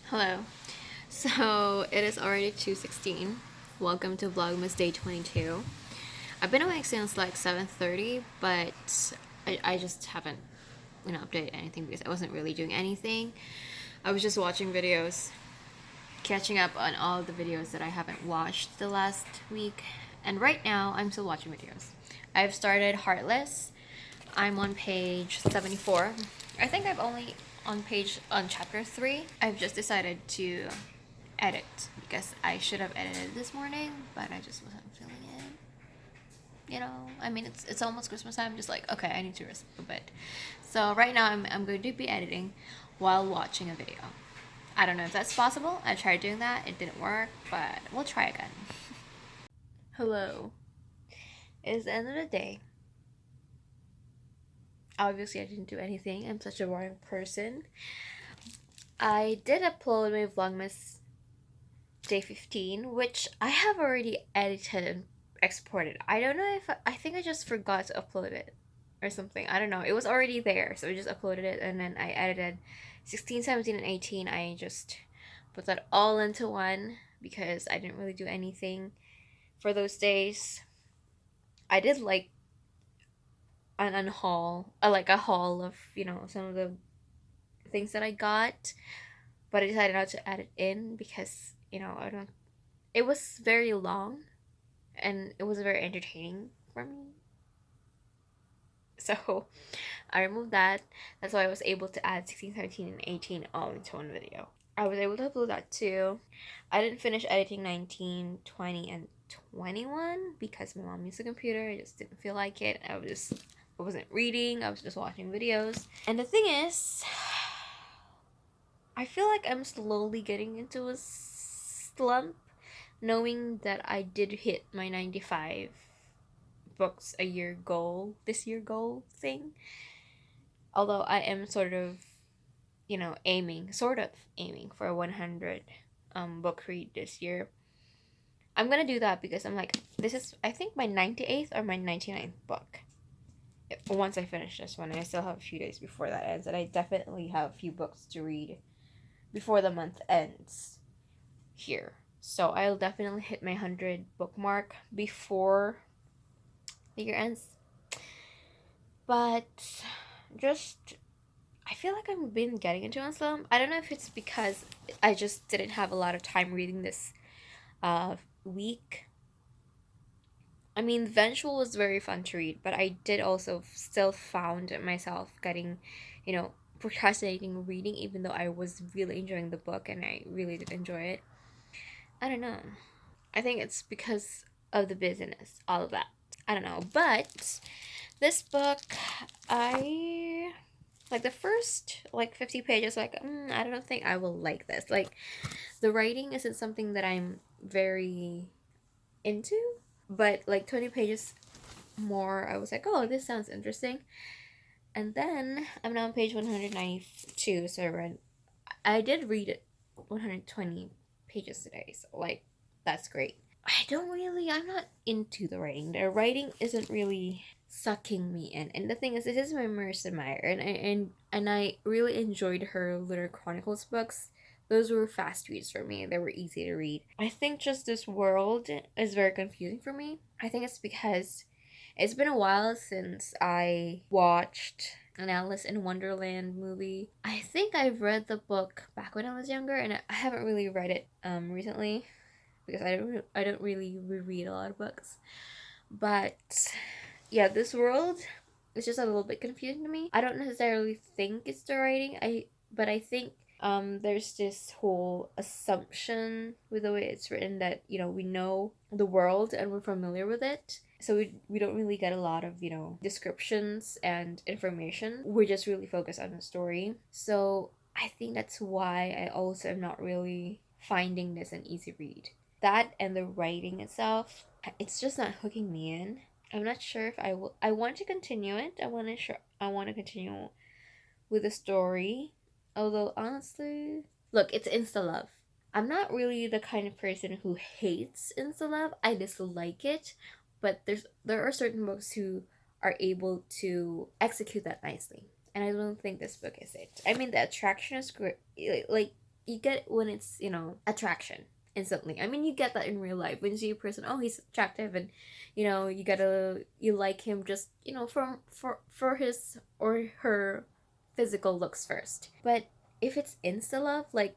Hello. So it is already 2:16. Welcome to Vlogmas Day 22. I've been awake since like 7:30, but I just haven't updated anything because I wasn't really doing anything. I was just watching videos, catching up on all the videos that I haven't watched the last week. And right now I'm still watching videos. I've started Heartless. I'm on page 74. I think I've only on chapter 3. I've just decided to edit because I should have edited this morning, but I just wasn't feeling it. I mean, it's almost Christmas time. Just like, okay, I need to rest a bit. So right now I'm going to be editing while watching a video. I don't know if that's possible. I tried doing that. It didn't work, but we'll try again. Hello. It's the end of the day. Obviously, I didn't do anything. I'm such a boring person. I did upload my Vlogmas day 15, which I have already edited and exported. I don't know if I think I just forgot to upload it or something. I don't know. It was already there, so I just uploaded it and then I edited 16, 17, and 18. I just put that all into one because I didn't really do anything for those days. I did like an haul, like a haul of, some of the things that I got, but I decided not to add it in because, I don't, it was very long and it was very entertaining for me. So I removed that. That's why I was able to add 16, 17, and 18 all into one video. I was able to upload that too. I didn't finish editing 19, 20, and 21 because my mom used the computer. I just didn't feel like it. I wasn't reading. I was just watching videos. And the thing is, I feel like I'm slowly getting into a slump, knowing that I did hit my 95 books a year goal, this year goal thing. Although I am sort of aiming for a 100 book read this year. I'm gonna do that because I'm like, this is, I think, my 98th or my 99th book. Once I finish this one, I still have a few days before that ends, and I definitely have a few books to read before the month ends here. So I'll definitely hit my 100 bookmark before the year ends. But just, I feel like I've been getting into a slump. I don't know if it's because I just didn't have a lot of time reading this week. I mean, Vengeful was very fun to read, but I did also still found myself getting, procrastinating reading, even though I was really enjoying the book and I really did enjoy it. I don't know. I think it's because of the busyness, all of that. I don't know. But this book, I like the first 50 pages, like, I don't think I will like this. Like, the writing isn't something that I'm very into, but like 20 pages more, I was like, oh, this sounds interesting. And then I'm now on page 192, so I did read it 120 pages today, so like, that's great. I'm not into the writing. The writing isn't really sucking me in. And the thing is, this is my Marissa Meyer, and I really enjoyed her Litter Chronicles books. Those were fast reads for me. They were easy to read. I think just this world is very confusing for me. I think it's because it's been a while since I watched an Alice in Wonderland movie. I think I've read the book back when I was younger, and I haven't really read it recently because I don't really reread a lot of books. But yeah, this world is just a little bit confusing to me. I don't necessarily think it's the writing. But I think there's this whole assumption with the way it's written that, we know the world and we're familiar with it. So we don't really get a lot of, descriptions and information. We're just really focused on the story. So I think that's why I also am not really finding this an easy read. That and the writing itself, it's just not hooking me in. I'm not sure if I will. I want to continue it. I want to continue with the story. Although honestly, look, it's insta love. I'm not really the kind of person who hates insta love. I dislike it, but there are certain books who are able to execute that nicely, and I don't think this book is it. I mean, the attraction is great. Like, you get when it's, you know, attraction instantly. I mean, you get that in real life when you see a person, oh, he's attractive, and you know, you like him just, you know, for his or her physical looks first. But if it's insta love, like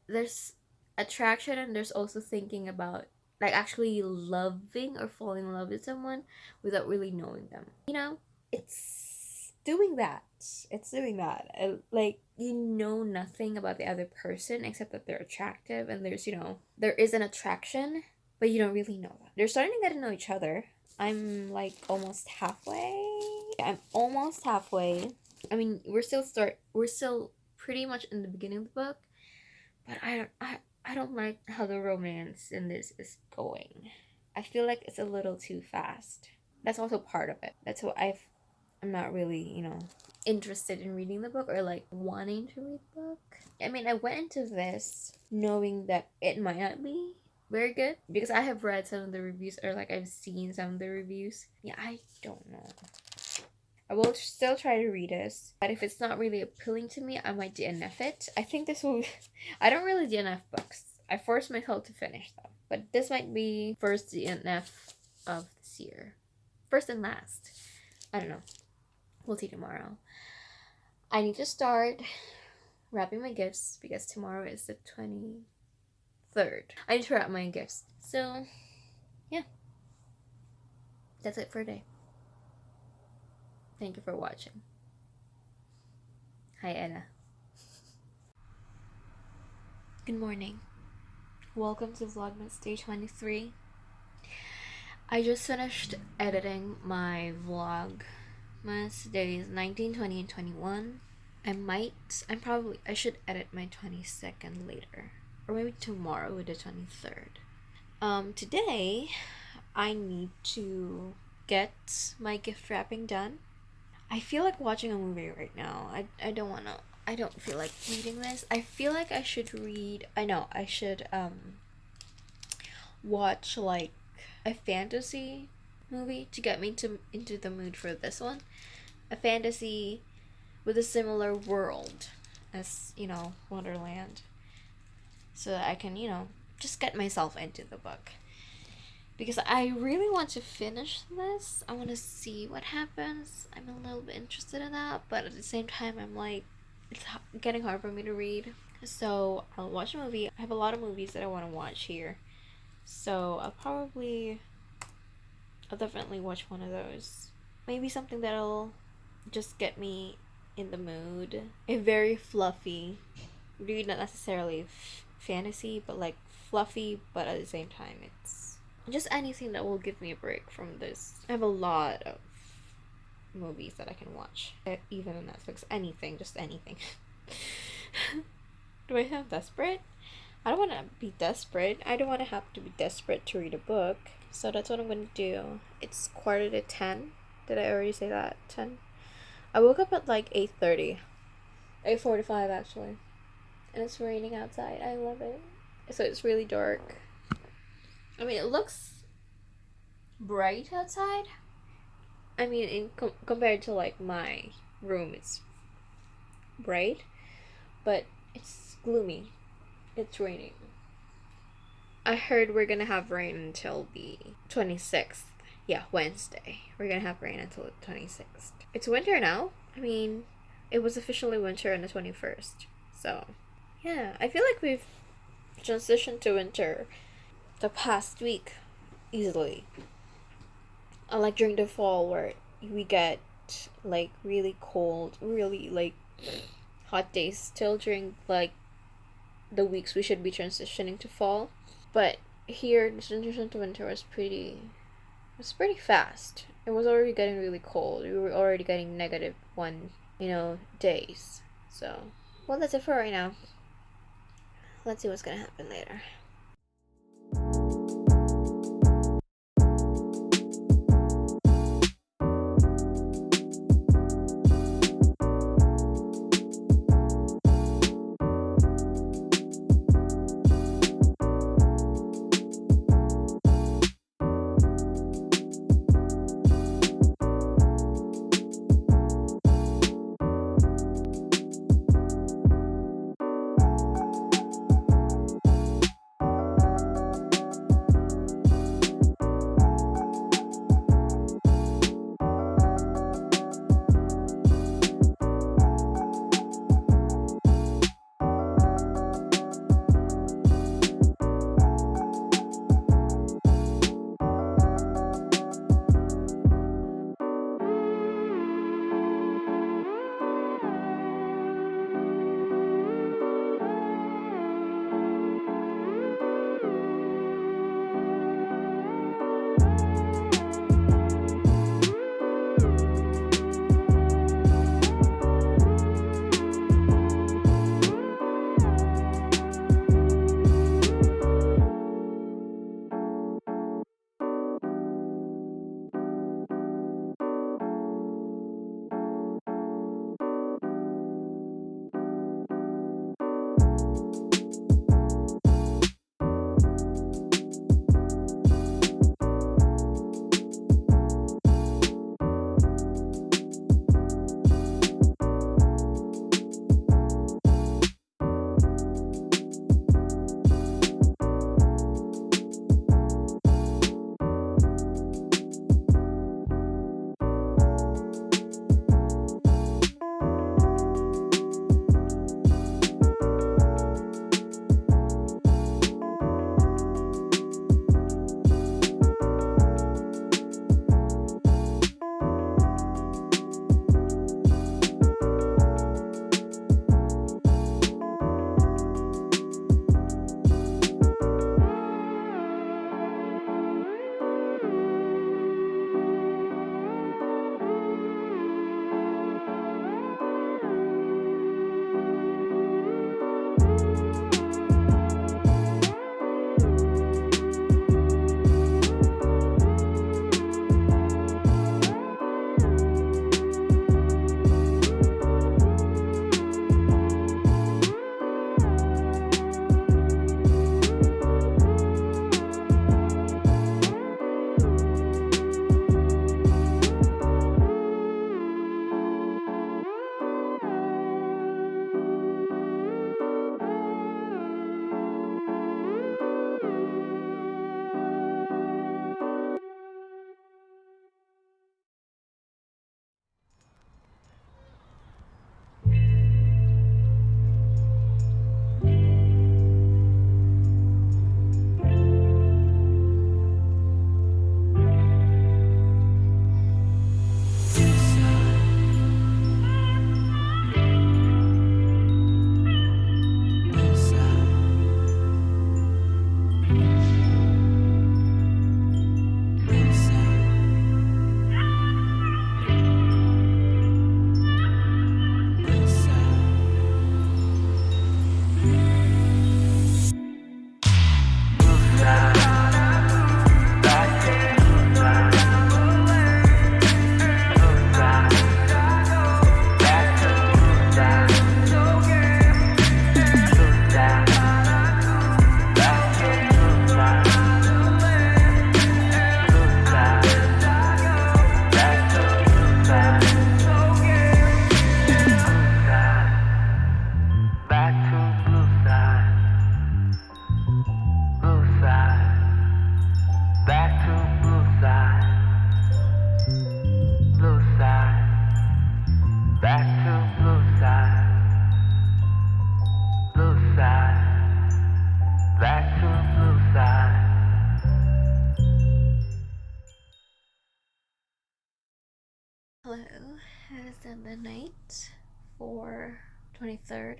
there's attraction and there's also thinking about like actually loving or falling in love with someone without really knowing them. You know, it's doing that. It's doing that. Like you know nothing about the other person except that they're attractive, and there's, you know, there is an attraction, but you don't really know them. They're starting to get to know each other. I'm like almost halfway. I'm almost halfway. I mean, we're still pretty much in the beginning of the book, but I don't like how the romance in this is going. I feel like it's a little too fast. That's also part of it. That's why I'm not really, you know, interested in reading the book or like wanting to read the book. I mean, I went into this knowing that it might not be very good because I have read some of the reviews, or like I've seen some of the reviews. Yeah, I don't know. I will still try to read this, but if it's not really appealing to me, I might DNF it. I think this will. I don't really DNF books. I force myself to finish them, but this might be first DNF of this year, first and last. I don't know. We'll see tomorrow. I need to start wrapping my gifts because tomorrow is the 23rd. I need to wrap my gifts. So, yeah. That's it for today. Thank you for watching. Hi, Anna. Good morning. Welcome to Vlogmas Day 23. I just finished editing my Vlogmas days 19, 20, and 21. I should edit my 22nd later. Or maybe tomorrow with the 23rd. Today, I need to get my gift wrapping done. I feel like watching a movie right now. I don't feel like reading this. I feel like I should watch like a fantasy movie to get me into the mood for this one. A fantasy with a similar world as, you know, Wonderland. So that I can, you know, just get myself into the book. Because I really want to finish this. I want to see what happens. I'm a little bit interested in that, but at the same time, I'm like, it's getting hard for me to read. So I'll watch a movie. I have a lot of movies that I want to watch here. So I'll definitely watch one of those. Maybe something that'll just get me in the mood. A very fluffy, really not necessarily fantasy, but like fluffy, but at the same time, it's just anything that will give me a break from this. I have a lot of movies that I can watch, even on Netflix. Anything, just anything. Do I sound desperate? I don't want to be desperate. I don't want to have to be desperate to read a book. So that's what I'm going to do. It's 9:45. Did I already say that? 10? I woke up at like 8:30. 8:45 actually. And it's raining outside. I love it. So it's really dark. I mean, it looks bright outside. I mean, compared to like my room, it's bright, but it's gloomy. It's raining. I heard we're gonna have rain until the 26th. Yeah, Wednesday. We're gonna have rain until the 26th. It's winter now. I mean, it was officially winter on the 21st. So, yeah, I feel like we've transitioned to winter the past week easily. Unlike during the fall where we get like really cold, really like hot days still during like the weeks we should be transitioning to fall. But here the transition to winter was pretty fast. It was already getting really cold. We were already getting -1, days. So, well, that's it for right now. Let's see what's gonna happen later. the midnight for 23rd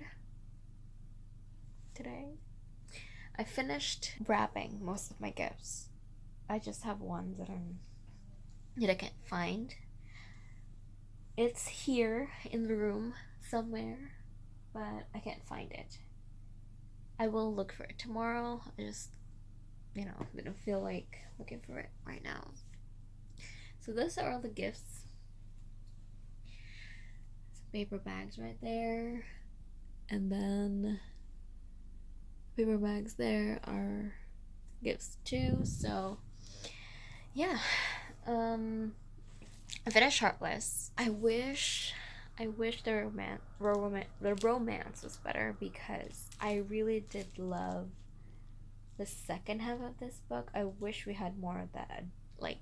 today. I finished wrapping most of my gifts. I just have ones that I can't find. It's here in the room somewhere, but I can't find it. I will look for it tomorrow. I just, I don't feel like looking for it right now. So those are all the gifts. Some paper bags right there. And then paper bags there are gifts too. So yeah. I finished Heartless. I wish the romance was better, because I really did love the second half of this book. I wish we had more of that, like,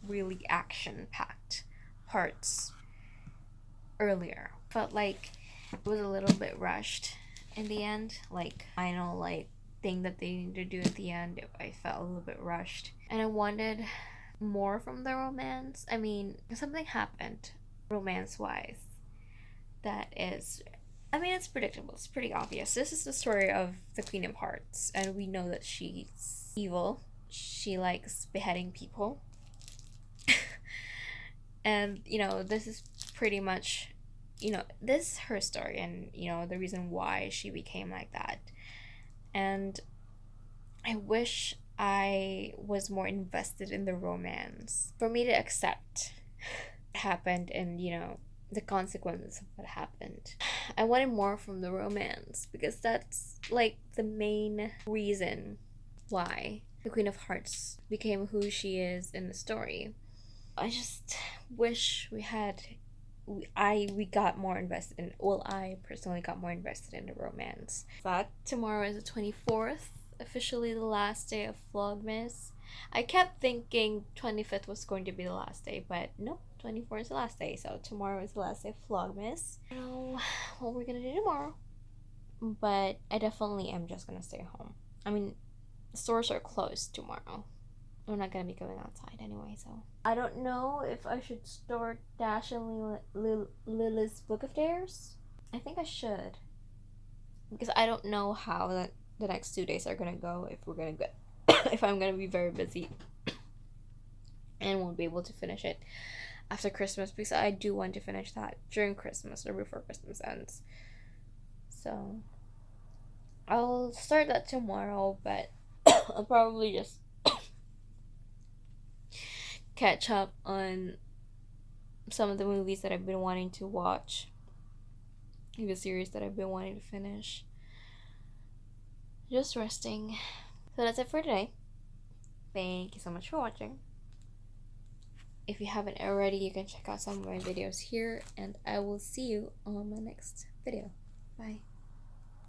really action-packed parts earlier. Felt like it was a little bit rushed in the end. Like, final, like, thing that they needed to do at the end, I felt a little bit rushed. And I wanted more from the romance. I mean, something happened romance-wise that is, it's predictable. It's pretty obvious. This is the story of the Queen of Hearts, and we know that she's evil. She likes beheading people. And, this is pretty much, this is her story, and, the reason why she became like that. And I wish I was more invested in the romance for me to accept what happened and, the consequences of what happened. I wanted more from the romance, because that's like the main reason why the Queen of Hearts became who she is in the story. I just wish we got more invested in, I personally got more invested in the romance. But tomorrow is the 24th, officially the last day of Vlogmas. I kept thinking 25th was going to be the last day, but nope, 24th is the last day, so tomorrow is the last day of Vlogmas. I don't know what we're gonna do tomorrow, but I definitely am just gonna stay home. Stores are closed tomorrow. We're not gonna be going outside anyway, so I don't know if I should start Dash and Lily's Book of Dares. I think I should, because I don't know how the next 2 days are gonna go, if we're gonna go if I'm gonna be very busy and won't be able to finish it after Christmas, because I do want to finish that during Christmas or before Christmas ends. So I'll start that tomorrow, but I'll probably just catch up on some of the movies that I've been wanting to watch, the series that I've been wanting to finish. Just resting. So that's it for today. Thank you so much for watching. If you haven't already, you can check out some of my videos here, and I will see you on my next video. Bye.